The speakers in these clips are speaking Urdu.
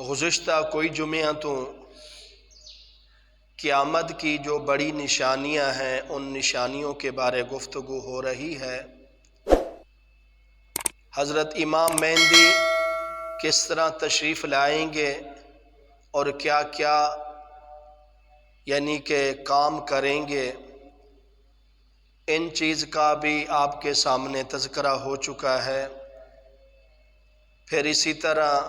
گزشتہ کوئی جمعہ تو قیامت کی جو بڑی نشانیاں ہیں ان نشانیوں کے بارے گفتگو ہو رہی ہے۔ حضرت امام مہدی کس طرح تشریف لائیں گے اور کیا کیا یعنی کہ کام کریں گے، ان چیز کا بھی آپ کے سامنے تذکرہ ہو چکا ہے۔ پھر اسی طرح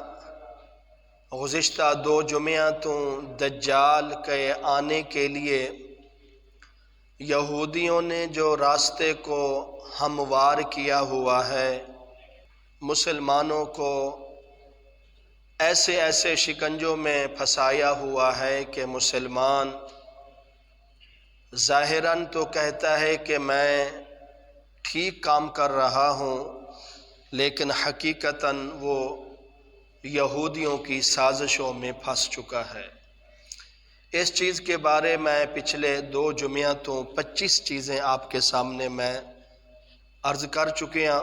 گزشتہ دو جمعہ تو دجال کے آنے کے لیے یہودیوں نے جو راستے کو ہموار کیا ہوا ہے، مسلمانوں کو ایسے ایسے شکنجوں میں پھنسایا ہوا ہے کہ مسلمان ظاہراً تو کہتا ہے کہ میں ٹھیک کام کر رہا ہوں، لیکن حقیقتاً وہ یہودیوں کی سازشوں میں پھنس چکا ہے۔ اس چیز کے بارے میں پچھلے دو جمعہ تو 25 چیزیں آپ کے سامنے میں عرض کر چکے ہیں،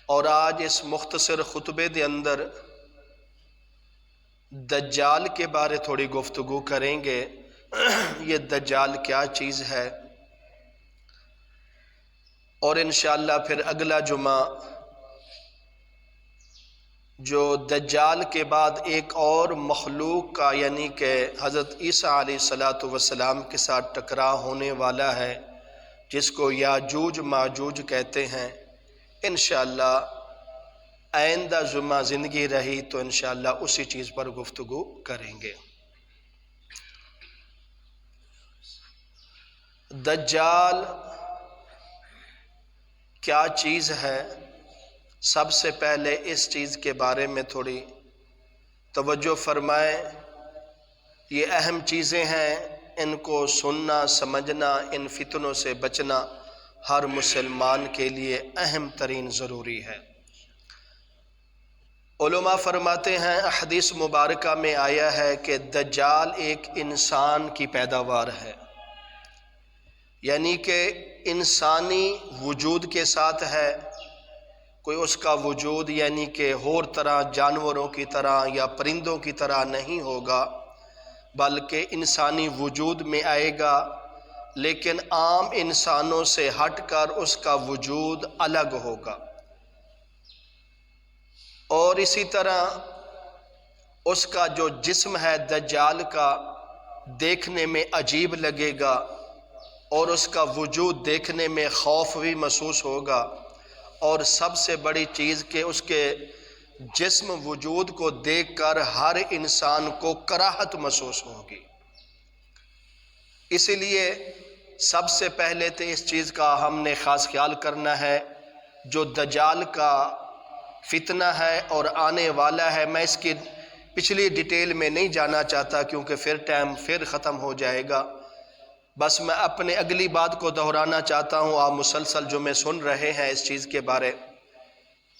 اور آج اس مختصر خطبے دے اندر دجال کے بارے تھوڑی گفتگو کریں گے۔ یہ دجال کیا چیز ہے، اور انشاءاللہ پھر اگلا جمعہ جو دجال کے بعد ایک اور مخلوق کا یعنی کہ حضرت عیسیٰ علیہ السلام کے ساتھ ٹکراؤ ہونے والا ہے، جس کو یاجوج ماجوج کہتے ہیں، انشاءاللہ آئندہ جمعہ زندگی رہی تو انشاءاللہ اسی چیز پر گفتگو کریں گے۔ دجال کیا چیز ہے، سب سے پہلے اس چیز کے بارے میں تھوڑی توجہ فرمائیں۔ یہ اہم چیزیں ہیں، ان کو سننا سمجھنا، ان فتنوں سے بچنا ہر مسلمان کے لیے اہم ترین ضروری ہے۔ علماء فرماتے ہیں، احادیث مبارکہ میں آیا ہے کہ دجال ایک انسان کی پیداوار ہے، یعنی کہ انسانی وجود کے ساتھ ہے، کوئی اس کا وجود یعنی کہ اور طرح جانوروں کی طرح یا پرندوں کی طرح نہیں ہوگا، بلکہ انسانی وجود میں آئے گا، لیکن عام انسانوں سے ہٹ کر اس کا وجود الگ ہوگا، اور اسی طرح اس کا جو جسم ہے دجال کا دیکھنے میں عجیب لگے گا، اور اس کا وجود دیکھنے میں خوف بھی محسوس ہوگا، اور سب سے بڑی چیز کہ اس کے جسم وجود کو دیکھ کر ہر انسان کو کراہت محسوس ہوگی۔ اسی لیے سب سے پہلے تو اس چیز کا ہم نے خاص خیال کرنا ہے، جو دجال کا فتنہ ہے اور آنے والا ہے، میں اس کی پچھلی ڈیٹیل میں نہیں جانا چاہتا کیونکہ پھر ٹائم پھر ختم ہو جائے گا، بس میں اپنے اگلی بات کو دہرانا چاہتا ہوں۔ آپ مسلسل جو میں سن رہے ہیں اس چیز کے بارے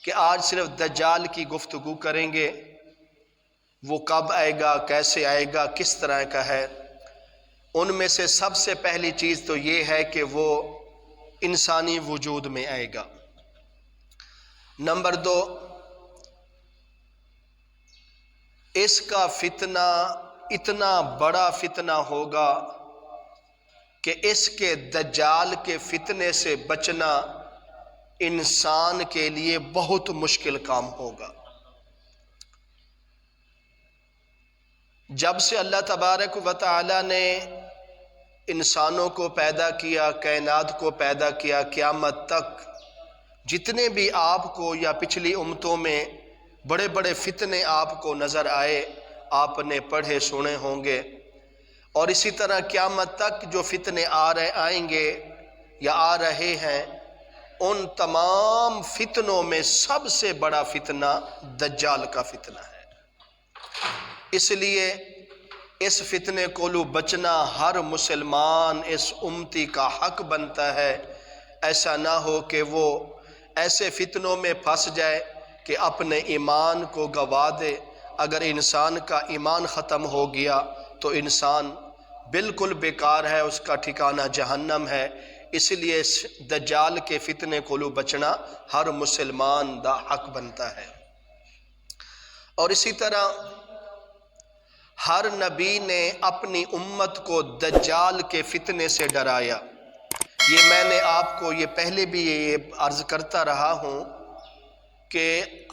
کہ آج صرف دجال کی گفتگو کریں گے، وہ کب آئے گا، کیسے آئے گا، کس طرح کا ہے۔ ان میں سے سب سے پہلی چیز تو یہ ہے کہ وہ انسانی وجود میں آئے گا۔ نمبر 2، اس کا فتنہ اتنا بڑا فتنہ ہوگا کہ اس کے دجال کے فتنے سے بچنا انسان کے لیے بہت مشکل کام ہوگا۔ جب سے اللہ تبارک و تعالی نے انسانوں کو پیدا کیا، کائنات کو پیدا کیا، قیامت تک جتنے بھی آپ کو یا پچھلی امتوں میں بڑے بڑے فتنے آپ کو نظر آئے، آپ نے پڑھے سنے ہوں گے، اور اسی طرح قیامت تک جو فتنے آئیں گے یا آ رہے ہیں، ان تمام فتنوں میں سب سے بڑا فتنہ دجال کا فتنہ ہے۔ اس لیے اس فتنے کو بچنا ہر مسلمان اس امتی کا حق بنتا ہے۔ ایسا نہ ہو کہ وہ ایسے فتنوں میں پھنس جائے کہ اپنے ایمان کو گوا دے۔ اگر انسان کا ایمان ختم ہو گیا تو انسان بالکل بیکار ہے، اس کا ٹھکانہ جہنم ہے۔ اس لیے دجال کے فتنے کو بچنا ہر مسلمان دا حق بنتا ہے۔ اور اسی طرح ہر نبی نے اپنی امت کو دجال کے فتنے سے ڈرایا۔ یہ میں نے آپ کو یہ پہلے بھی یہ عرض کرتا رہا ہوں کہ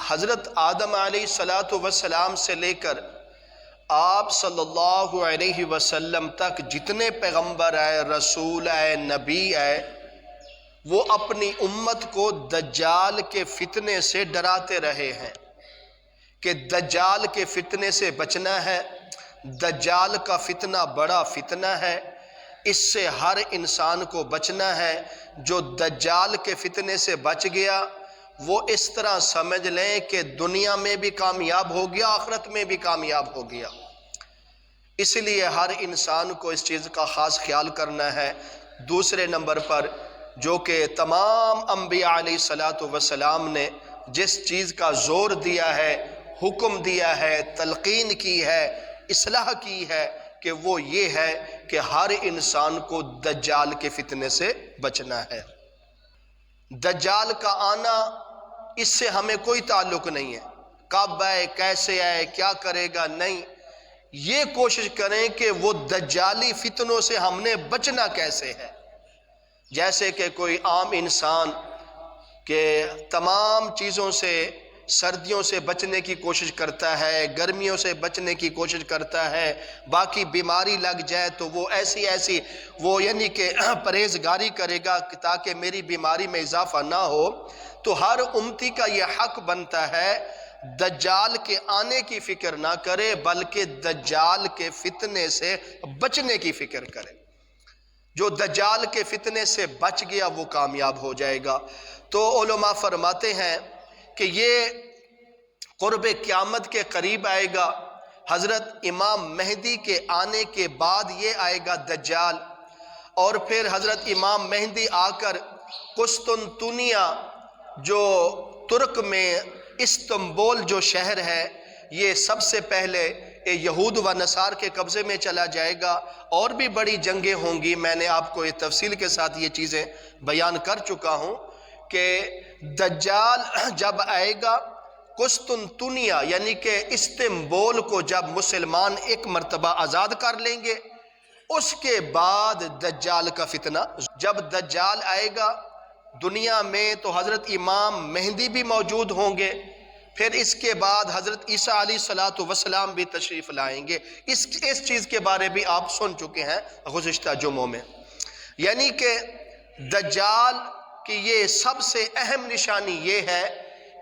حضرت آدم علیہ السلام سے لے کر آپ صلی اللہ علیہ وسلم تک جتنے پیغمبر آئے، رسول آئے، نبی آئے، وہ اپنی امت کو دجال کے فتنے سے ڈراتے رہے ہیں کہ دجال کے فتنے سے بچنا ہے، دجال کا فتنہ بڑا فتنہ ہے، اس سے ہر انسان کو بچنا ہے۔ جو دجال کے فتنے سے بچ گیا وہ اس طرح سمجھ لیں کہ دنیا میں بھی کامیاب ہو گیا، آخرت میں بھی کامیاب ہو گیا۔ اس لیے ہر انسان کو اس چیز کا خاص خیال کرنا ہے۔ دوسرے نمبر پر جو کہ تمام انبیاء علیہ السلام نے جس چیز کا زور دیا ہے، حکم دیا ہے، تلقین کی ہے، اصلاح کی ہے، کہ وہ یہ ہے کہ ہر انسان کو دجال کے فتنے سے بچنا ہے۔ دجال کا آنا اس سے ہمیں کوئی تعلق نہیں ہے، کب آئے، کیسے آئے، کیا کرے گا، نہیں۔ یہ کوشش کریں کہ وہ دجالی فتنوں سے ہم نے بچنا کیسے ہے۔ جیسے کہ کوئی عام انسان کہ تمام چیزوں سے، سردیوں سے بچنے کی کوشش کرتا ہے، گرمیوں سے بچنے کی کوشش کرتا ہے، باقی بیماری لگ جائے تو وہ ایسی وہ یعنی کہ پرہیزگاری کرے گا تاکہ میری بیماری میں اضافہ نہ ہو۔ تو ہر امتی کا یہ حق بنتا ہے دجال کے آنے کی فکر نہ کرے بلکہ دجال کے فتنے سے بچنے کی فکر کرے۔ جو دجال کے فتنے سے بچ گیا وہ کامیاب ہو جائے گا۔ تو علماء فرماتے ہیں کہ یہ قرب قیامت کے قریب آئے گا، حضرت امام مہدی کے آنے کے بعد یہ آئے گا دجال، اور پھر حضرت امام مہدی آ کر قسطنطنیہ جو ترک میں استنبول جو شہر ہے یہ سب سے پہلے یہود و نصار کے قبضے میں چلا جائے گا، اور بھی بڑی جنگیں ہوں گی۔ میں نے آپ کو یہ تفصیل کے ساتھ یہ چیزیں بیان کر چکا ہوں کہ دجال جب آئے گا قسطنطنیہ یعنی کہ استنبول کو جب مسلمان ایک مرتبہ آزاد کر لیں گے، اس کے بعد دجال کا فتنہ، جب دجال آئے گا دنیا میں تو حضرت امام مہدی بھی موجود ہوں گے، پھر اس کے بعد حضرت عیسیٰ علیہ السلام بھی تشریف لائیں گے۔ اس چیز کے بارے بھی آپ سن چکے ہیں گزشتہ جمعوں میں۔ یعنی کہ دجال کی یہ سب سے اہم نشانی یہ ہے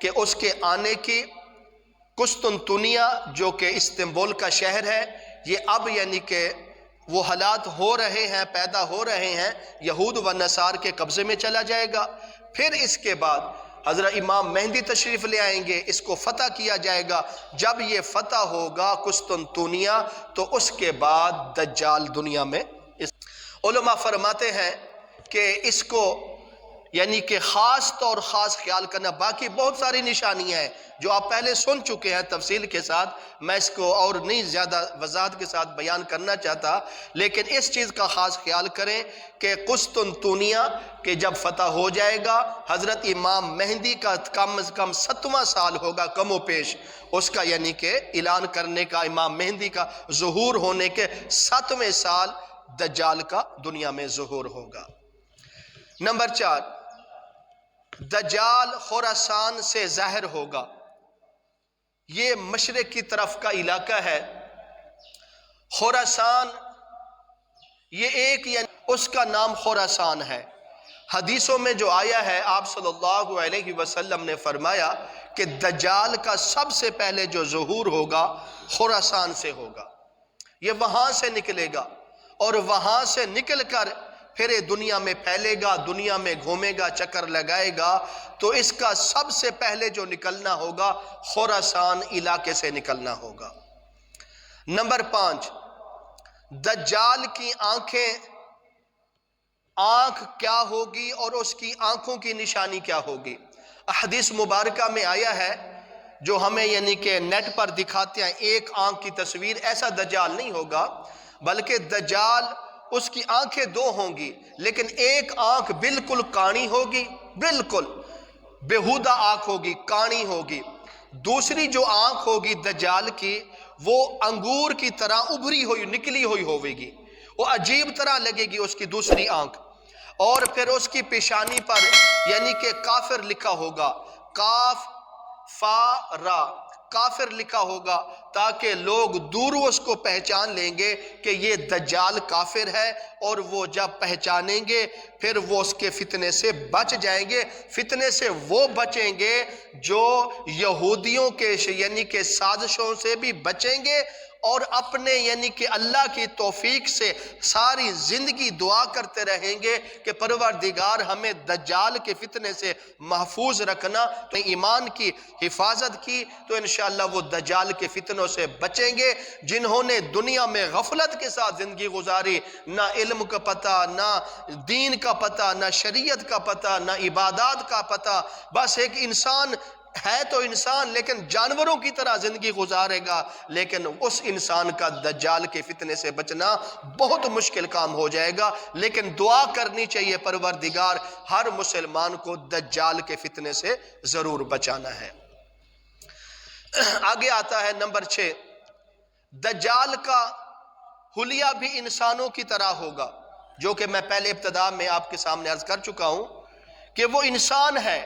کہ اس کے آنے کی قسطنطنیہ جو کہ استنبول کا شہر ہے، یہ اب یعنی کہ وہ حالات ہو رہے ہیں، پیدا ہو رہے ہیں، یہود و نصار کے قبضے میں چلا جائے گا۔ پھر اس کے بعد حضرت امام مہدی تشریف لے آئیں گے، اس کو فتح کیا جائے گا۔ جب یہ فتح ہوگا قسطنطنیہ تو اس کے بعد دجال دنیا میں۔ علماء فرماتے ہیں کہ اس کو یعنی کہ خاص طور خاص خیال کرنا، باقی بہت ساری نشانیاں ہیں جو آپ پہلے سن چکے ہیں تفصیل کے ساتھ، میں اس کو اور نہیں زیادہ وضاحت کے ساتھ بیان کرنا چاہتا، لیکن اس چیز کا خاص خیال کریں کہ قسطنطنیہ کہ جب فتح ہو جائے گا، حضرت امام مہدی کا کم از کم 7واں سال ہوگا کم و بیش، اس کا یعنی کہ اعلان کرنے کا، امام مہدی کا ظہور ہونے کے 7ویں سال دجال کا دنیا میں ظہور ہوگا۔ نمبر 4، دجال خراسان سے ظاہر ہوگا۔ یہ مشرق کی طرف کا علاقہ ہے۔ خراسان یہ ایک یعنی اس کا نام خراسان ہے۔ حدیثوں میں جو آیا ہے آپ صلی اللہ علیہ وسلم نے فرمایا کہ دجال کا سب سے پہلے جو ظہور ہوگا خراسان سے ہوگا، یہ وہاں سے نکلے گا اور وہاں سے نکل کر پھر دنیا میں پھیلے گا، دنیا میں گھومے گا، چکر لگائے گا۔ تو اس کا سب سے پہلے جو نکلنا ہوگا خراسان علاقے سے نکلنا ہوگا۔ نمبر 5، دجال کی آنکھ کیا ہوگی اور اس کی آنکھوں کی نشانی کیا ہوگی؟ احادیث مبارکہ میں آیا ہے جو ہمیں یعنی کہ نیٹ پر دکھاتے ہیں، ایک آنکھ کی تصویر، ایسا دجال نہیں ہوگا، بلکہ دجال اس کی آنکھیں 2 ہوں گی، لیکن ایک آنکھ بالکل کانی ہوگی، بالکل بیہودہ آنکھ ہوگی، کانی ہوگی۔ دوسری جو آنکھ ہوگی دجال کی وہ انگور کی طرح ابھری ہوئی نکلی ہوئی ہوئے گی، وہ عجیب طرح لگے گی اس کی دوسری آنکھ، اور پھر اس کی پیشانی پر یعنی کہ کافر لکھا ہوگا، کاف فا را، کافر لکھا ہوگا، تاکہ لوگ دور اس کو پہچان لیں گے کہ یہ دجال کافر ہے، اور وہ جب پہچانیں گے پھر وہ اس کے فتنے سے بچ جائیں گے۔ فتنے سے وہ بچیں گے جو یہودیوں کے یعنی کہ سازشوں سے بھی بچیں گے، اور اپنے یعنی کہ اللہ کی توفیق سے ساری زندگی دعا کرتے رہیں گے کہ پروردگار ہمیں دجال کے فتنے سے محفوظ رکھنا۔ تو ایمان کی حفاظت کی تو انشاءاللہ وہ دجال کے فتنوں سے بچیں گے۔ جنہوں نے دنیا میں غفلت کے ساتھ زندگی گزاری، نہ علم کا پتہ، نہ دین کا پتہ، نہ شریعت کا پتہ، نہ عبادات کا پتہ، بس ایک انسان ہے تو انسان لیکن جانوروں کی طرح زندگی گزارے گا، لیکن اس انسان کا دجال کے فتنے سے بچنا بہت مشکل کام ہو جائے گا۔ لیکن دعا کرنی چاہیے پروردگار ہر مسلمان کو دجال کے فتنے سے ضرور بچانا ہے۔ آگے آتا ہے نمبر 6، دجال کا حلیہ بھی انسانوں کی طرح ہوگا، جو کہ میں پہلے ابتدا میں آپ کے سامنے عرض کر چکا ہوں کہ وہ انسان ہے،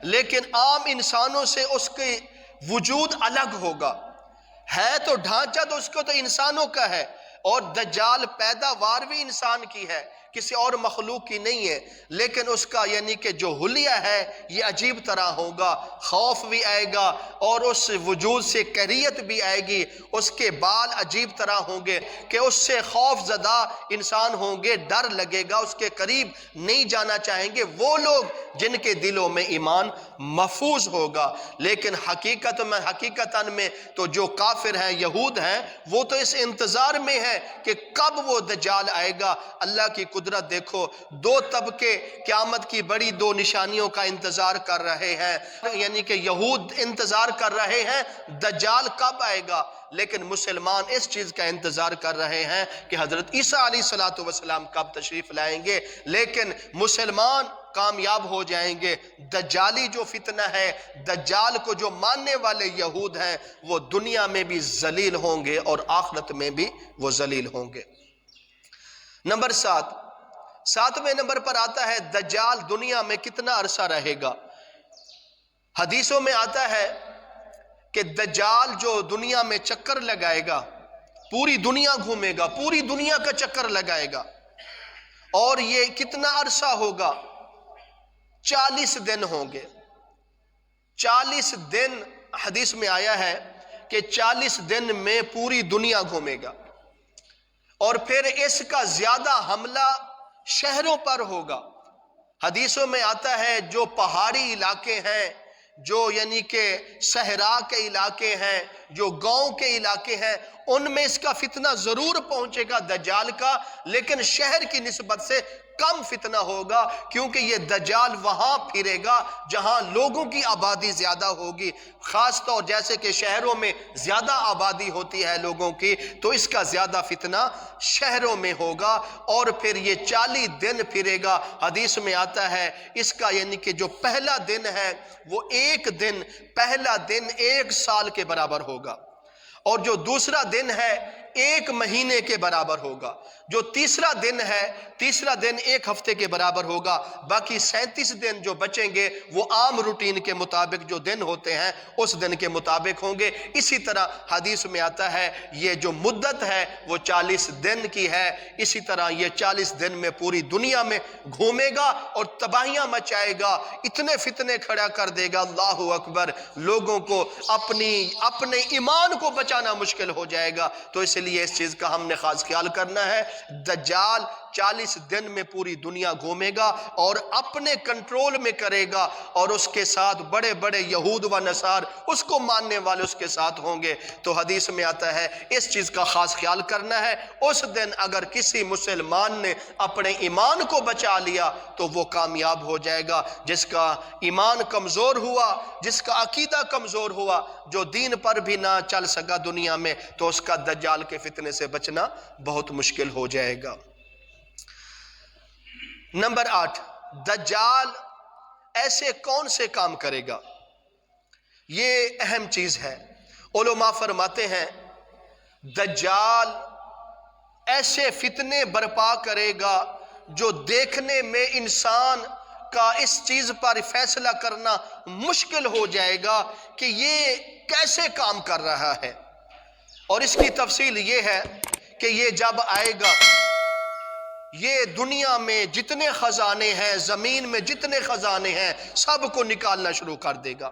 لیکن عام انسانوں سے اس کے وجود الگ ہوگا، ہے تو ڈھانچہ تو اس کو تو انسانوں کا ہے، اور دجال پیداوار بھی انسان کی ہے، کسی اور مخلوق کی نہیں ہے، لیکن اس کا یعنی کہ جو حلیہ ہے یہ عجیب طرح ہوگا، خوف بھی آئے گا اور اس وجود سے کریت بھی آئے گی، اس کے بال عجیب طرح ہوں گے کہ اس سے خوف زدہ انسان ہوں گے، ڈر لگے گا، اس کے قریب نہیں جانا چاہیں گے وہ لوگ جن کے دلوں میں ایمان محفوظ ہوگا۔ لیکن حقیقتاً میں تو جو کافر ہیں، یہود ہیں، وہ تو اس انتظار میں ہیں کہ کب وہ دجال آئے گا۔ اللہ کی قدرت دیکھو، دو طبقے قیامت کی بڑی دو نشانیوں کا انتظار کر رہے ہیں، یعنی کہ یہود انتظار کر رہے ہیں دجال کب آئے گا، لیکن مسلمان اس چیز کا انتظار کر رہے ہیں کہ حضرت عیسیٰ علیہ السلام کب تشریف لائیں گے۔ لیکن مسلمان کامیاب ہو جائیں گے۔ دجالی جو فتنہ ہے، دجال کو جو ماننے والے یہود ہیں، وہ دنیا میں بھی ذلیل ہوں گے اور آخرت میں بھی وہ ذلیل ہوں گے۔ نمبر 7، 7ویں نمبر پر آتا ہے دجال دنیا میں کتنا عرصہ رہے گا۔ حدیثوں میں آتا ہے کہ دجال جو دنیا میں چکر لگائے گا، پوری دنیا گھومے گا، پوری دنیا کا چکر لگائے گا، اور یہ کتنا عرصہ ہوگا؟ 40 دن ہوں گے۔ 40 دن حدیث میں آیا ہے کہ 40 دن میں پوری دنیا گھومے گا، اور پھر اس کا زیادہ حملہ شہروں پر ہوگا۔ حدیثوں میں آتا ہے جو پہاڑی علاقے ہیں، جو یعنی کہ صحرا کے علاقے ہیں، جو گاؤں کے علاقے ہیں، ان میں اس کا فتنہ ضرور پہنچے گا دجال کا، لیکن شہر کی نسبت سے کم فتنہ ہوگا، کیونکہ یہ دجال وہاں پھرے گا جہاں لوگوں کی آبادی زیادہ ہوگی، خاص طور جیسے کہ شہروں میں زیادہ آبادی ہوتی ہے لوگوں کی، تو اس کا زیادہ فتنہ شہروں میں ہوگا، اور پھر یہ 40 دن پھرے گا۔ حدیث میں آتا ہے اس کا یعنی کہ جو پہلا دن ہے وہ پہلا دن 1 سال کے برابر ہوگا، اور جو دوسرا دن ہے 1 مہینے کے برابر ہوگا، جو تیسرا دن ہے 1 ہفتے کے برابر ہوگا، باقی 37 دن جو بچیں گے وہ عام روٹین کے مطابق جو دن ہوتے ہیں اس دن کے مطابق ہوں گے۔ اسی طرح حدیث میں آتا ہے یہ جو مدت ہے وہ 40 دن کی ہے، اسی طرح یہ 40 دن میں پوری دنیا میں گھومے گا اور تباہیاں مچائے گا، اتنے فتنے کھڑا کر دے گا، اللہ اکبر، لوگوں کو اپنے ایمان کو بچانا مشکل ہو جائے گا۔ تو اس لیے اس چیز کا ہم نے خاص خیال کرنا ہے۔ دجال 40 دن میں پوری دنیا گھومے گا اور اپنے کنٹرول میں کرے گا، اور اس کے ساتھ بڑے بڑے یہود و نصار اس کو ماننے والے اس کے ساتھ ہوں گے۔ تو حدیث میں آتا ہے اس چیز کا خاص خیال کرنا ہے۔ اس دن اگر کسی مسلمان نے اپنے ایمان کو بچا لیا تو وہ کامیاب ہو جائے گا۔ جس کا ایمان کمزور ہوا، جس کا عقیدہ کمزور ہوا، جو دین پر بھی نہ چل سکا دنیا میں، تو اس کا دجال کے فتنے سے بچنا بہت مشکل ہو جائے گا۔ نمبر 8، دجال ایسے کون سے کام کرے گا؟ یہ اہم چیز ہے۔ علماء فرماتے ہیں دجال ایسے فتنے برپا کرے گا جو دیکھنے میں انسان کا اس چیز پر فیصلہ کرنا مشکل ہو جائے گا کہ یہ کیسے کام کر رہا ہے۔ اور اس کی تفصیل یہ ہے کہ یہ جب آئے گا، یہ دنیا میں جتنے خزانے ہیں، زمین میں جتنے خزانے ہیں، سب کو نکالنا شروع کر دے گا۔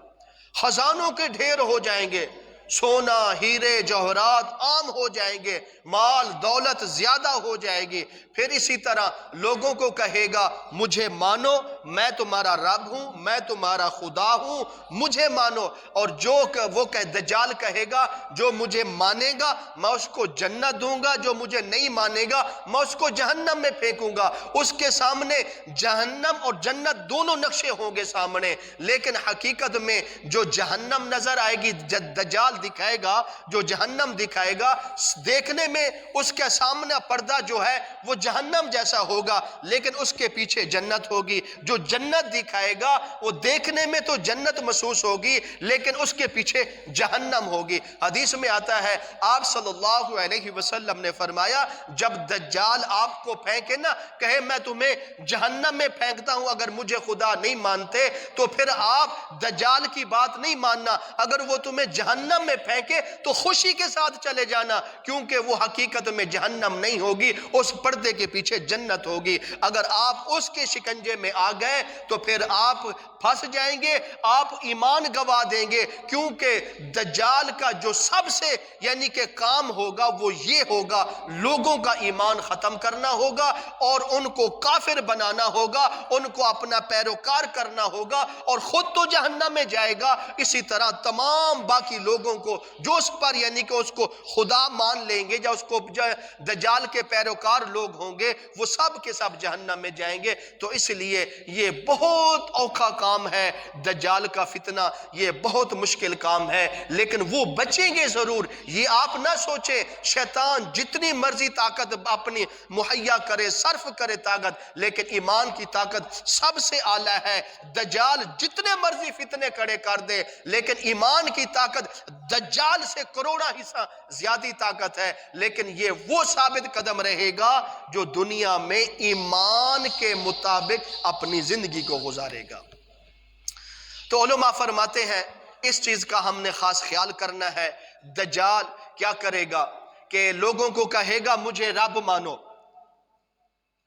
خزانوں کے ڈھیر ہو جائیں گے، سونا، ہیرے، جوہرات عام ہو جائیں گے، مال دولت زیادہ ہو جائے گی۔ پھر اسی طرح لوگوں کو کہے گا مجھے مانو، میں تمہارا رب ہوں، میں تمہارا خدا ہوں، مجھے مانو۔ اور جو وہ دجال کہے گا جو مجھے مانے گا میں اس کو جنت دوں گا، جو مجھے نہیں مانے گا میں اس کو جہنم میں پھینکوں گا۔ اس کے سامنے جہنم اور جنت دونوں نقشے ہوں گے سامنے، لیکن حقیقت میں جو جہنم نظر آئے گی، دجال دکھائے گا، جو جہنم دکھائے گا، دیکھنے میں اس کے سامنے پردہ جو ہے وہ جہنم جیسا ہوگا، لیکن اس کے پیچھے جنت ہوگی۔ جو جنت دکھائے گا وہ دیکھنے میں تو جنت محسوس ہوگی، لیکن اس کے پیچھے جہنم ہوگی۔ حدیث میں آتا ہے آپ صلی اللہ علیہ وسلم نے فرمایا جب دجال آپ کو پھینکے نا، کہے میں تمہیں جہنم میں پھینکتا ہوں، اگر مجھے خدا نہیں مانتے تو پھر آپ دجال کی بات نہیں ماننا، اگر وہ تمہیں جہنم میں پھینکے تو خوشی کے ساتھ چلے جانا، کیونکہ وہ حقیقت میں جہنم نہیں ہوگی، اس پردے کے پیچھے جنت ہوگی۔ اگر آپ اس کے شکنجے میں آ گئے تو پھر آپ پھنس جائیں گے، آپ ایمان گوا دیں گے، کیونکہ دجال کا جو سب سے یعنی کہ کام ہوگا وہ یہ ہوگا، لوگوں کا ایمان ختم کرنا ہوگا اور ان کو کافر بنانا ہوگا، ان کو اپنا پیروکار کرنا ہوگا، اور خود تو جہنم میں جائے گا، اسی طرح تمام باقی لوگوں کو جو اس پر یعنی کہ اس کو خدا مان لیں گے یا اس کو دجال کے پیروکار لوگ ہوں گے، وہ سب کے سب جہنم میں جائیں گے۔ تو اس لیے یہ بہت اوکھا کام ہے، دجال کا فتنہ یہ بہت مشکل کام ہے، لیکن وہ بچیں گے ضرور۔ یہ آپ نہ سوچیں شیطان جتنی مرضی طاقت اپنی مہیا کرے، صرف کرے طاقت، لیکن ایمان کی طاقت سب سے اعلیٰ ہے۔ دجال جتنے مرضی فتنے کھڑے کر دے، لیکن ایمان کی طاقت دجال سے کروڑا حصہ زیادہ طاقت ہے، لیکن یہ وہ ثابت قدم رہے گا جو دنیا میں ایمان کے مطابق اپنی زندگی کو گزارے گا۔ تو علماء فرماتے ہیں اس چیز کا ہم نے خاص خیال کرنا ہے۔ دجال کیا کرے گا کہ لوگوں کو کہے گا مجھے رب مانو،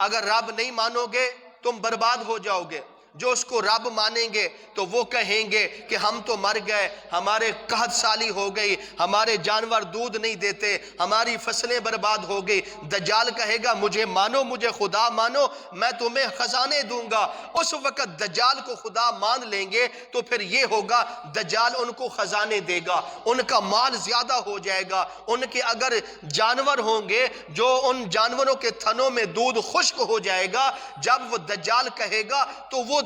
اگر رب نہیں مانو گے تم برباد ہو جاؤ گے۔ جو اس کو رب مانیں گے تو وہ کہیں گے کہ ہم تو مر گئے، ہمارے قحط سالی ہو گئی، ہمارے جانور دودھ نہیں دیتے، ہماری فصلیں برباد ہو گئی۔ دجال کہے گا مجھے مانو، مجھے خدا مانو، میں تمہیں خزانے دوں گا۔ اس وقت دجال کو خدا مان لیں گے تو پھر یہ ہوگا دجال ان کو خزانے دے گا، ان کا مال زیادہ ہو جائے گا۔ ان کے اگر جانور ہوں گے جو ان جانوروں کے تھنوں میں دودھ خشک ہو جائے گا، جب وہ دجال کہے گا تو وہ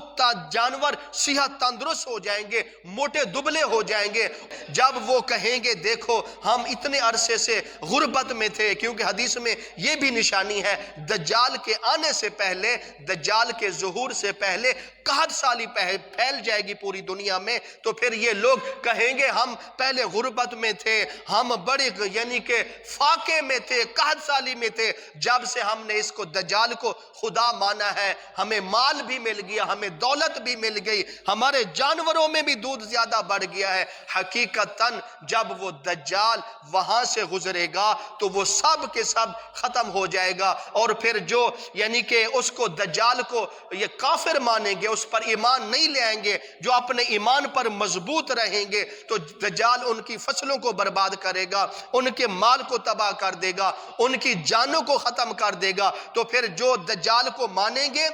جانور صحت تندرست ہو جائیں گے، موٹے دبلے ہو جائیں گے۔ جب وہ کہیں گے دیکھو ہم اتنے عرصے سے غربت میں تھے، کیونکہ حدیث میں یہ بھی نشانی ہے دجال کے آنے سے پہلے، دجال کے ظہور سے پہلے قحط سالی پھیل جائے گی پوری دنیا میں، تو پھر یہ لوگ کہیں گے ہم پہلے غربت میں تھے، ہم بڑے یعنی کہ فاقے میں تھے، قحط سالی میں تھے، جب سے ہم نے اس کو دجال کو خدا مانا ہے ہمیں مال بھی مل گیا، ہمیں دولت بھی مل گئی، ہمارے جانوروں میں بھی دودھ زیادہ بڑھ گیا ہے۔ حقیقتاً جب وہ دجال وہاں سے گزرے گا تو وہ سب کے سب ختم ہو جائے گا، اور پھر جو یعنی کہ اس کو دجال کو یہ کافر مانیں گے، اس پر ایمان نہیں لے آئیں گے، جو اپنے ایمان پر مضبوط رہیں گے، تو دجال ان کی فصلوں کو برباد کرے گا، ان کے مال کو تباہ کر دے گا، ان کی جانوں کو ختم کر دے گا۔ تو پھر جو دجال کو مانیں گے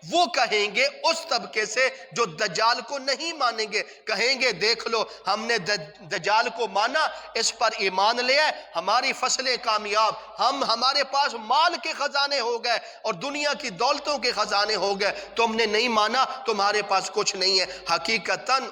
وہ کہیں گے اس طبقے سے جو دجال کو نہیں مانیں گے، کہیں گے دیکھ لو ہم نے دجال کو مانا، اس پر ایمان لے آئے، ہماری فصلیں کامیاب، ہمارے پاس مال کے خزانے ہو گئے اور دنیا کی دولتوں کے خزانے ہو گئے، تم نے نہیں مانا، تمہارے پاس کچھ نہیں ہے۔ حقیقتاً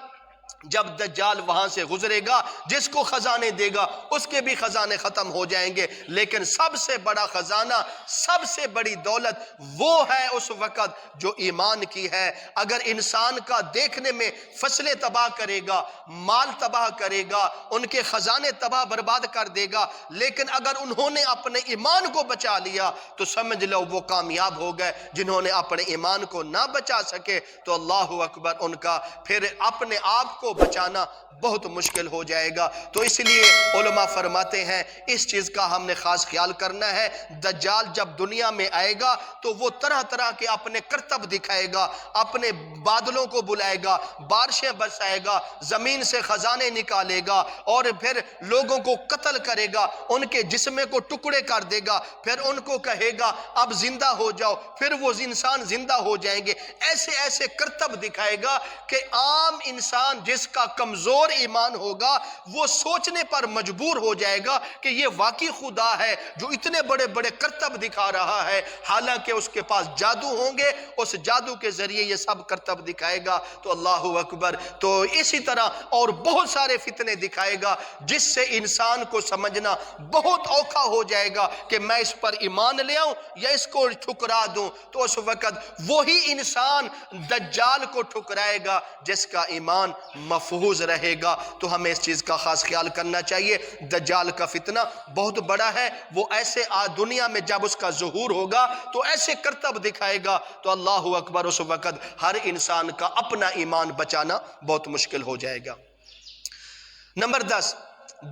جب دجال وہاں سے گزرے گا، جس کو خزانے دے گا اس کے بھی خزانے ختم ہو جائیں گے، لیکن سب سے بڑا خزانہ، سب سے بڑی دولت وہ ہے اس وقت جو ایمان کی ہے۔ اگر انسان کا دیکھنے میں فصلیں تباہ کرے گا، مال تباہ کرے گا، ان کے خزانے تباہ برباد کر دے گا، لیکن اگر انہوں نے اپنے ایمان کو بچا لیا تو سمجھ لو وہ کامیاب ہو گئے۔ جنہوں نے اپنے ایمان کو نہ بچا سکے تو اللہ اکبر، ان کا پھر اپنے آپ کو بچانا بہت مشکل ہو جائے گا۔ تو اس لیے علماء فرماتے ہیں اس چیز کا ہم نے خاص خیال کرنا ہے۔ دجال جب دنیا میں آئے گا تو وہ طرح طرح کے اپنے کرتب دکھائے گا، اپنے بادلوں کو بلائے گا، بارشیں برسائے گا، زمین سے خزانے نکالے گا، اور پھر لوگوں کو قتل کرے گا، ان کے جسم کو ٹکڑے کر دے گا، پھر ان کو کہے گا اب زندہ ہو جاؤ، پھر وہ انسان زندہ ہو جائیں گے۔ ایسے ایسے کرتب دکھائے گا کہ عام انسان جس کا کمزور ایمان ہوگا وہ سوچنے پر مجبور ہو جائے گا کہ یہ واقعی خدا ہے جو اتنے بڑے بڑے کرتب دکھا رہا ہے، حالانکہ اس کے پاس جادو ہوں گے، اس جادو کے ذریعے یہ سب کرتب دکھائے گا۔ تو اللہ اکبر، تو اسی طرح اور بہت سارے فتنے دکھائے گا جس سے انسان کو سمجھنا بہت اوکھا ہو جائے گا کہ میں اس پر ایمان لے آؤں یا اس کو ٹھکرا دوں۔ تو اس وقت وہی انسان دجال کو ٹھکرائے گا جس کا ایمان محفوظ رہے گا۔ تو ہمیں اس چیز کا خاص خیال کرنا چاہیے۔ دجال کا فتنہ بہت بڑا ہے، وہ ایسے دنیا میں جب اس کا ظہور ہوگا تو ایسے کرتب دکھائے گا، تو اللہ اکبر، اس وقت ہر انسان کا اپنا ایمان بچانا بہت مشکل ہو جائے گا۔ نمبر 10،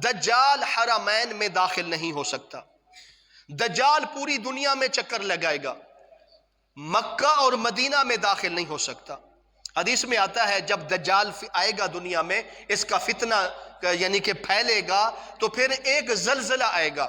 دجال حرمین میں داخل نہیں ہو سکتا۔ دجال پوری دنیا میں چکر لگائے گا، مکہ اور مدینہ میں داخل نہیں ہو سکتا۔ حدیث میں آتا ہے جب دجال آئے گا دنیا میں، اس کا فتنہ یعنی کہ پھیلے گا، تو پھر ایک زلزلہ آئے گا،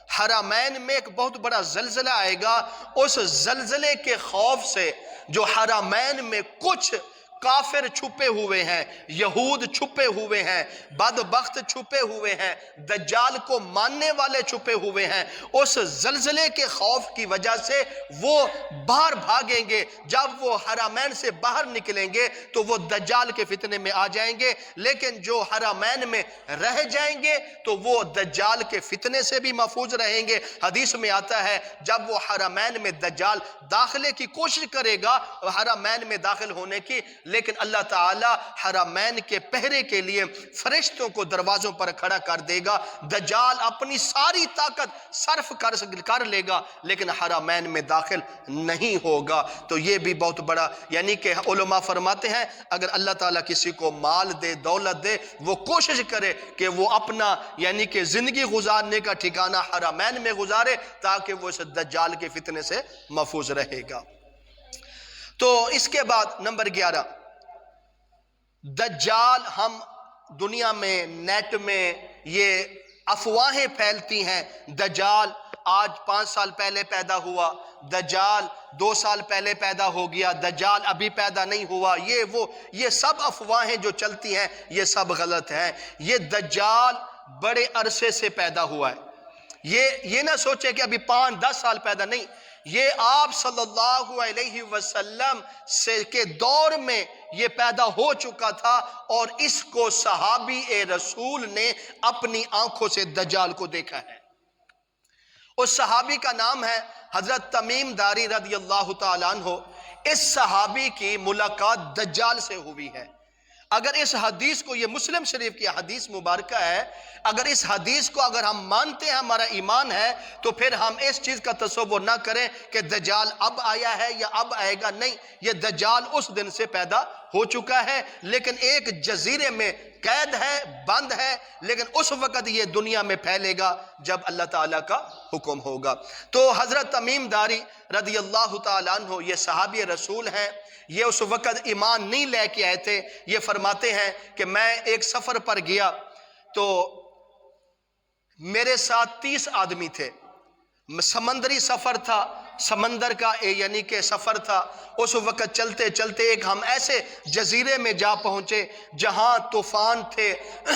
حرمین میں ایک بہت بڑا زلزلہ آئے گا۔ اس زلزلے کے خوف سے جو حرمین میں کچھ کافر چھپے ہوئے ہیں، یہود چھپے ہوئے ہیں، بدبخت چھپے ہوئے ہیں، دجال کو ماننے والے چھپے ہوئے ہیں، اس زلزلے کے خوف کی وجہ سے وہ باہر بھاگیں گے۔ جب وہ حرمین سے باہر نکلیں گے تو وہ دجال کے فتنے میں آ جائیں گے، لیکن جو حرمین میں رہ جائیں گے تو وہ دجال کے فتنے سے بھی محفوظ رہیں گے۔ حدیث میں آتا ہے جب وہ حرمین میں دجال داخلے کی کوشش کرے گا، حرمین میں داخل ہونے کی، لیکن اللہ تعالی حرمین کے پہرے کے لیے فرشتوں کو دروازوں پر کھڑا کر دے گا۔ دجال اپنی ساری طاقت صرف کر لے گا لیکن حرمین میں داخل نہیں ہوگا۔ تو یہ بھی بہت بڑا، یعنی کہ علماء فرماتے ہیں اگر اللہ تعالیٰ کسی کو مال دے، دولت دے، وہ کوشش کرے کہ وہ اپنا یعنی کہ زندگی گزارنے کا ٹھکانہ حرمین میں گزارے تاکہ وہ اس دجال کے فتنے سے محفوظ رہے گا۔ تو اس کے بعد نمبر 11، دجال، ہم دنیا میں نیٹ میں یہ افواہیں پھیلتی ہیں، دجال آج 5 سال پہلے پیدا ہوا، دجال 2 سال پہلے پیدا ہو گیا، دجال ابھی پیدا نہیں ہوا، یہ سب افواہیں جو چلتی ہیں یہ سب غلط ہیں۔ یہ دجال بڑے عرصے سے پیدا ہوا ہے، یہ نہ سوچے کہ ابھی 5-10 سال پیدا نہیں، یہ آپ صلی اللہ علیہ وسلم کے دور میں یہ پیدا ہو چکا تھا، اور اس کو صحابی رسول نے اپنی آنکھوں سے دجال کو دیکھا ہے۔ اس صحابی کا نام ہے حضرت تمیم داری رضی اللہ تعالیٰ عنہ۔ اس صحابی کی ملاقات دجال سے ہوئی ہے۔ اگر اس حدیث کو، یہ مسلم شریف کی حدیث مبارکہ ہے، اگر اس حدیث کو اگر ہم مانتے ہیں، ہمارا ایمان ہے، تو پھر ہم اس چیز کا تصور نہ کریں کہ دجال اب آیا ہے یا اب آئے گا، نہیں، یہ دجال اس دن سے پیدا ہو چکا ہے، لیکن ایک جزیرے میں قید ہے، بند ہے، لیکن اس وقت یہ دنیا میں پھیلے گا جب اللہ تعالیٰ کا حکم ہوگا۔ تو حضرت تمیم داری رضی اللہ تعالیٰ عنہ یہ صحابی رسول ہیں، یہ اس وقت ایمان نہیں لے کے آئے تھے۔ یہ فرماتے ہیں کہ میں ایک سفر پر گیا تو میرے ساتھ 30 آدمی تھے، سمندری سفر تھا، سمندر کا یعنی کہ سفر تھا۔ اس وقت چلتے چلتے ایک ہم ایسے جزیرے میں جا پہنچے جہاں طوفان تھے،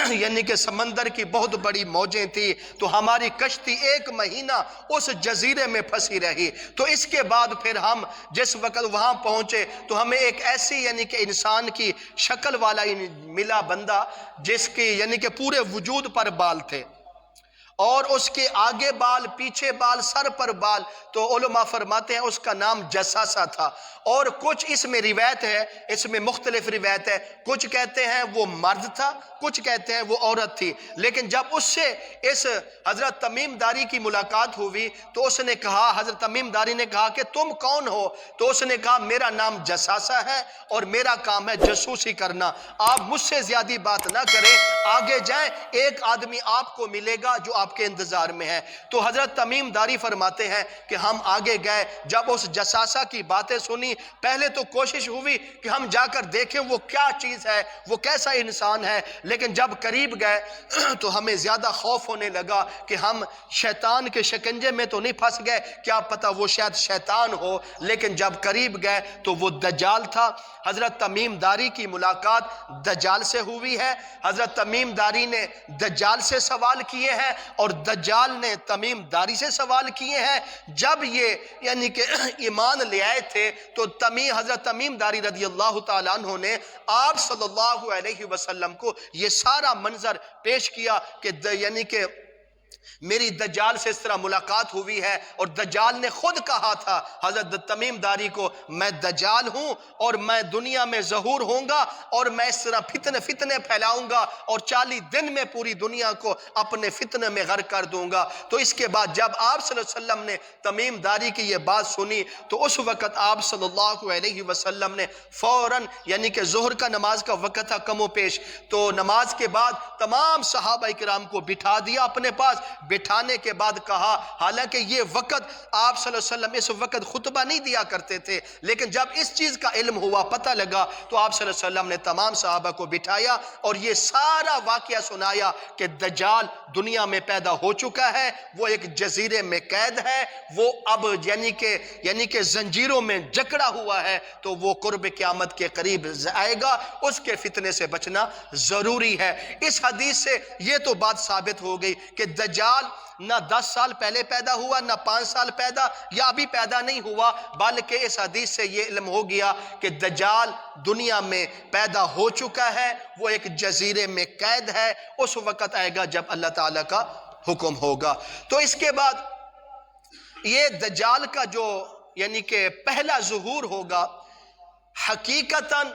یعنی کہ سمندر کی بہت بڑی موجیں تھی، تو ہماری کشتی 1 مہینہ اس جزیرے میں پھنسی رہی۔ تو اس کے بعد پھر ہم جس وقت وہاں پہنچے تو ہمیں ایک ایسی یعنی کہ انسان کی شکل والا ملا بندہ، جس کی یعنی کہ پورے وجود پر بال تھے، اور اس کے آگے بال، پیچھے بال، سر پر بال۔ تو علماء فرماتے ہیں اس کا نام جساسہ تھا۔ اور کچھ اس میں روایت ہے، اس میں مختلف روایت ہے، کچھ کہتے ہیں وہ مرد تھا، کچھ کہتے ہیں وہ عورت تھی۔ لیکن جب اس سے اس حضرت تمیم داری کی ملاقات ہوئی تو اس نے کہا، حضرت تمیم داری نے کہا کہ تم کون ہو؟ تو اس نے کہا میرا نام جساسہ ہے اور میرا کام ہے جاسوسی کرنا، آپ مجھ سے زیادہ بات نہ کریں، آگے جائیں، ایک آدمی آپ کو ملے گا جو آپ کے انتظار میں ہے۔ تو حضرت تمیم داری فرماتے ہیں کہ ہم آگے گئے، جب اس جساسہ کی باتیں سنی، پہلے تو کوشش ہوئی کہ ہم جا کر دیکھیں وہ کیا چیز ہے، وہ کیسا انسان ہے، لیکن جب قریب گئے تو ہمیں زیادہ خوف ہونے لگا کہ ہم شیطان کے شکنجے میں تو نہیں پھنس گئے، کیا پتہ وہ شاید شیطان ہو۔ لیکن جب قریب گئے تو وہ دجال تھا۔ حضرت تمیم داری کی ملاقات دجال سے ہوئی ہے، حضرت تمیم داری نے دجال سے سوال کیے ہیں اور دجال نے تمیم داری سے سوال کیے ہیں۔ جب یہ یعنی کہ ایمان لے آئے تھے تو حضرت تمیم داری رضی اللہ تعالیٰ عنہ نے آپ صلی اللہ علیہ وسلم کو یہ سارا منظر پیش کیا کہ یعنی کہ میری دجال سے اس طرح ملاقات ہوئی ہے، اور دجال نے خود کہا تھا حضرت تمیم داری کو، میں دجال ہوں اور میں دنیا میں ظہور ہوں گا اور میں اس طرح فتنے پھیلاؤں گا اور 40 دن میں پوری دنیا کو اپنے فتنے میں غرق کر دوں گا۔ تو اس کے بعد جب آپ صلی اللہ علیہ وسلم نے تمیم داری کی یہ بات سنی تو اس وقت آپ صلی اللہ علیہ وسلم نے فوراً یعنی کہ ظہر کا نماز کا وقت تھا کم و پیش، تو نماز کے بعد تمام صحابہ کرام کو بٹھا دیا اپنے پاس۔ بٹھانے کے بعد کہا، حالانکہ یہ وقت آپ صلی اللہ علیہ وسلم اس وقت خطبہ نہیں دیا کرتے تھے، لیکن جب اس چیز کا علم ہوا، پتہ لگا، تو آپ صلی اللہ علیہ وسلم نے تمام صحابہ کو بٹھایا اور یہ سارا واقعہ سنایا کہ دجال دنیا میں پیدا ہو چکا ہے، وہ ایک جزیرے میں قید ہے، وہ اب یعنی کہ زنجیروں میں جکڑا ہوا ہے، تو وہ قرب قیامت کے قریب آئے گا، اس کے فتنے سے بچنا ضروری ہے۔ اس حدیث سے یہ تو بات ثابت ہو گئی کہ دجال نہ 10 سال پہلے پیدا ہوا، نہ 5 سال پیدا، یا ابھی پیدا نہیں ہوا، بلکہ اس حدیث سے یہ علم ہو گیا کہ دجال دنیا میں پیدا ہو چکا ہے، وہ ایک جزیرے میں قید ہے، اس وقت آئے گا جب اللہ تعالیٰ کا حکم ہوگا۔ تو اس کے بعد یہ دجال کا جو یعنی کہ پہلا ظہور ہوگا، حقیقتاً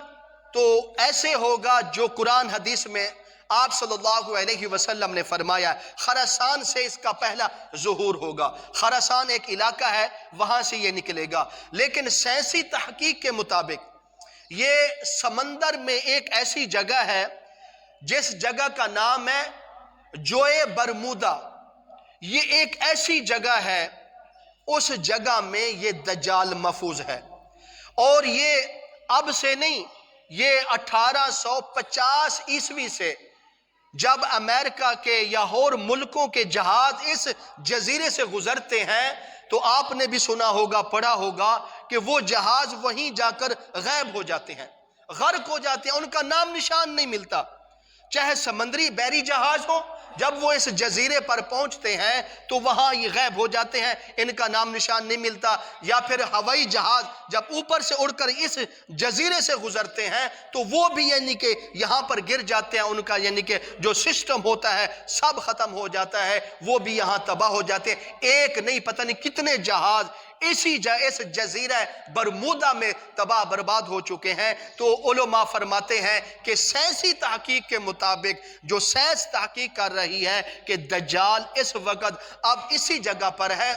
تو ایسے ہوگا جو قرآن حدیث میں آپ صلی اللہ علیہ وسلم نے فرمایا، خراسان سے اس کا پہلا ظہور ہوگا۔ خراسان ایک علاقہ ہے، وہاں سے یہ نکلے گا، لیکن سائنسی تحقیق کے مطابق یہ سمندر میں ایک ایسی جگہ ہے جس جگہ کا نام ہے جوئے برمودا۔ یہ ایک ایسی جگہ ہے، اس جگہ میں یہ دجال محفوظ ہے، اور یہ اب سے نہیں، یہ 1850 عیسوی سے جب امریکہ کے یا اور ملکوں کے جہاز اس جزیرے سے گزرتے ہیں تو آپ نے بھی سنا ہوگا، پڑھا ہوگا کہ وہ جہاز وہیں جا کر غائب ہو جاتے ہیں، غرق ہو جاتے ہیں، ان کا نام نشان نہیں ملتا، چاہے سمندری بحری جہاز ہو، جب وہ اس جزیرے پر پہنچتے ہیں تو وہاں یہ غائب ہو جاتے ہیں، ان کا نام نشان نہیں ملتا۔ یا پھر ہوائی جہاز جب اوپر سے اڑ کر اس جزیرے سے گزرتے ہیں تو وہ بھی یعنی کہ یہاں پر گر جاتے ہیں، ان کا یعنی کہ جو سسٹم ہوتا ہے سب ختم ہو جاتا ہے، وہ بھی یہاں تباہ ہو جاتے ہیں۔ ایک نہیں، پتہ نہیں کتنے جہاز اس جزیرہ برمودا میں تباہ برباد ہو چکے ہیں۔ تو علماء فرماتے ہیں کہ سائنسی تحقیق کے مطابق جو سائنس تحقیق کر رہی ہے کہ دجال اس وقت اب اسی جگہ پر ہے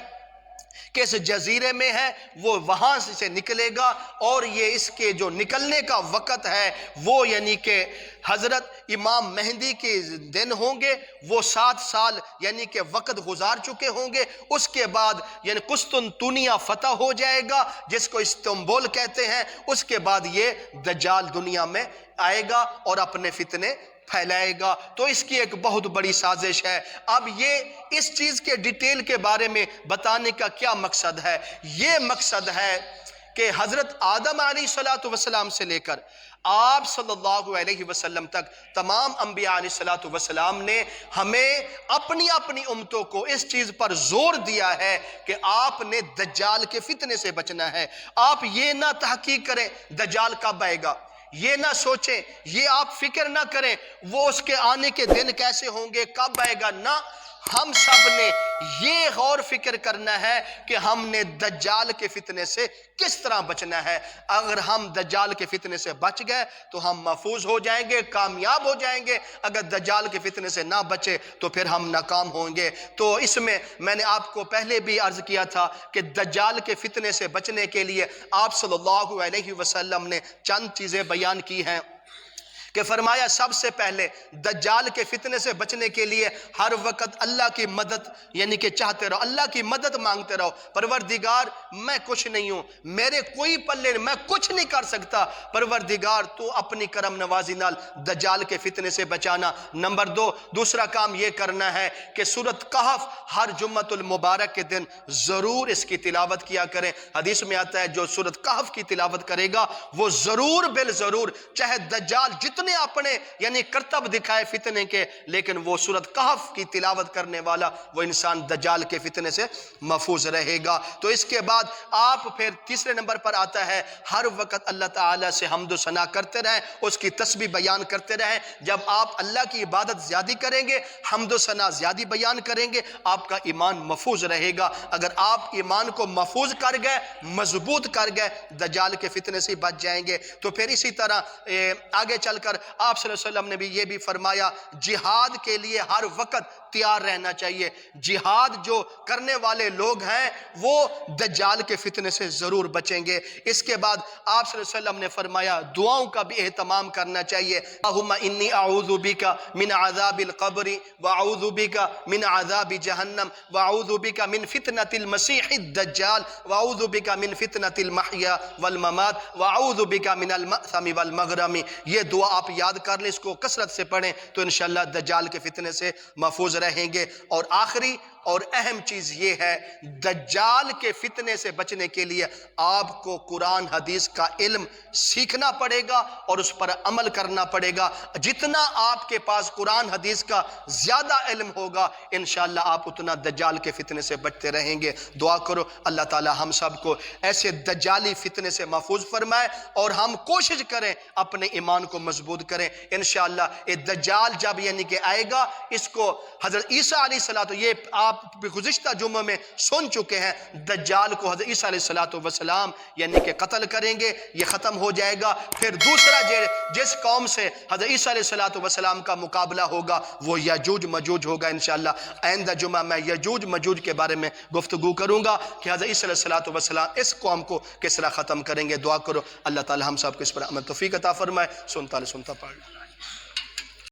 کہ اس جزیرے میں ہے، وہ وہاں سے نکلے گا، اور یہ اس کے جو نکلنے کا وقت ہے وہ یعنی کہ حضرت امام مہدی کے دن ہوں گے، وہ 7 سال یعنی کہ وقت گزار چکے ہوں گے، اس کے بعد یعنی قسطنطنیہ فتح ہو جائے گا جس کو استنبول کہتے ہیں، اس کے بعد یہ دجال دنیا میں آئے گا اور اپنے فتنے پھیلائے گا، تو اس کی ایک بہت بڑی سازش ہے۔ اب یہ اس چیز کے ڈیٹیل کے بارے میں بتانے کا کیا مقصد ہے؟ یہ مقصد ہے کہ حضرت آدم علیہ السلام سے لے کر آپ صلی اللہ علیہ وسلم تک تمام انبیاء علیہ السلام نے ہمیں اپنی اپنی امتوں کو اس چیز پر زور دیا ہے کہ آپ نے دجال کے فتنے سے بچنا ہے۔ آپ یہ نہ تحقیق کریں دجال کب آئے گا، یہ نہ سوچیں، یہ آپ فکر نہ کریں وہ اس کے آنے کے دن کیسے ہوں گے، کب آئے گا، نہ، ہم سب نے یہ غور فکر کرنا ہے کہ ہم نے دجال کے فتنے سے کس طرح بچنا ہے۔ اگر ہم دجال کے فتنے سے بچ گئے تو ہم محفوظ ہو جائیں گے، کامیاب ہو جائیں گے۔ اگر دجال کے فتنے سے نہ بچے تو پھر ہم ناکام ہوں گے۔ تو اس میں نے آپ کو پہلے بھی عرض کیا تھا کہ دجال کے فتنے سے بچنے کے لیے آپ صلی اللہ علیہ وسلم نے چند چیزیں بیان کی ہیں کہ فرمایا سب سے پہلے دجال کے فتنے سے بچنے کے لیے ہر وقت اللہ کی مدد یعنی کہ چاہتے رہو، اللہ کی مدد مانگتے رہو۔ پروردگار میں کچھ نہیں ہوں، میرے کوئی پلے نہیں، میں کچھ نہیں کر سکتا، پروردگار تو اپنی کرم نوازی نال دجال کے فتنے سے بچانا۔ نمبر دو، دوسرا کام یہ کرنا ہے کہ سورۃ کہف ہر جمعۃ المبارک کے دن ضرور اس کی تلاوت کیا کریں۔ حدیث میں آتا ہے جو سورۃ کہف کی تلاوت کرے گا وہ ضرور بالضرور، چاہے دجال جتنے اپنے یعنی کرتب دکھائے فتنے کے، لیکن وہ سورۃ کہف کی تلاوت کرنے والا وہ انسان دجال کے فتنے سے محفوظ رہے گا۔ تو اس کے بعد آپ پھر تیسرے نمبر پر آتا ہے ہر وقت اللہ تعالیٰ سے حمد و ثنا کرتے رہیں، اس کی تسبیح بیان کرتے رہیں۔ جب آپ اللہ کی عبادت زیادہ کریں گے، حمد و ثنا زیادہ بیان کریں گے، آپ کا ایمان محفوظ رہے گا۔ اگر آپ ایمان کو محفوظ کر گئے، مضبوط کر گئے، دجال کے فتنے سے بچ جائیں گے۔ تو پھر اسی طرح آگے چل کر آپ صلی اللہ علیہ وسلم نے بھی یہ بھی فرمایا جہاد کے لیے ہر وقت تیار رہنا چاہیے۔ جہاد جو کرنے والے لوگ ہیں وہ دجال کے فتنے سے ضرور بچیں گے۔ اس کے بعد آپ صلی اللہ علیہ وسلم نے فرمایا دعاؤں کا بھی اہتمام کرنا چاہیے۔ اللہم انی اعوذ بک من عذاب القبر واعوذ بک من عذاب جہنم واعوذ بک من فتنة المسیح الدجال واعوذ بک من فتنة المحیا والممات واعوذ بک من المأثم والمغرم۔ یہ دعا آپ یاد کر لیں، اس کو کثرت سے پڑھیں تو انشاءاللہ دجال کے فتنے سے محفوظ رہیں گے۔ اور آخری اور اہم چیز یہ ہے دجال کے فتنے سے بچنے کے لیے آپ کو قرآن حدیث کا علم سیکھنا پڑے گا اور اس پر عمل کرنا پڑے گا۔ جتنا آپ کے پاس قرآن حدیث کا زیادہ علم ہوگا انشاءاللہ آپ اتنا دجال کے فتنے سے بچتے رہیں گے۔ دعا کرو اللہ تعالی ہم سب کو ایسے دجالی فتنے سے محفوظ فرمائے اور ہم کوشش کریں اپنے ایمان کو مضبوط کریں۔ انشاءاللہ یہ دجال جب یعنی کہ آئے گا، اس کو حضرت عیسیٰ علیہ السلام، یہ آپ گزشتہ جمعہ میں سن چکے ہیں، دجال کو حضرت عیسیٰ علیہ السلام یعنی کہ قتل کریں گے، یہ ختم ہو جائے گا۔ پھر دوسرا جس قوم سے حضرت عیسیٰ علیہ السلام کا مقابلہ ہوگا وہ یجوج مجوج ہوگا۔ انشاءاللہ آئندہ جمعہ میں یجوج مجوج کے بارے میں گفتگو کروں گا کہ حضرت عیسیٰ علیہ السلام اس قوم کو کس طرح ختم کریں گے۔ دعا کرو اللہ تعالی ہم سب کو اس پر عمل توفیق عطا فرمائے۔ سنتا پڑھ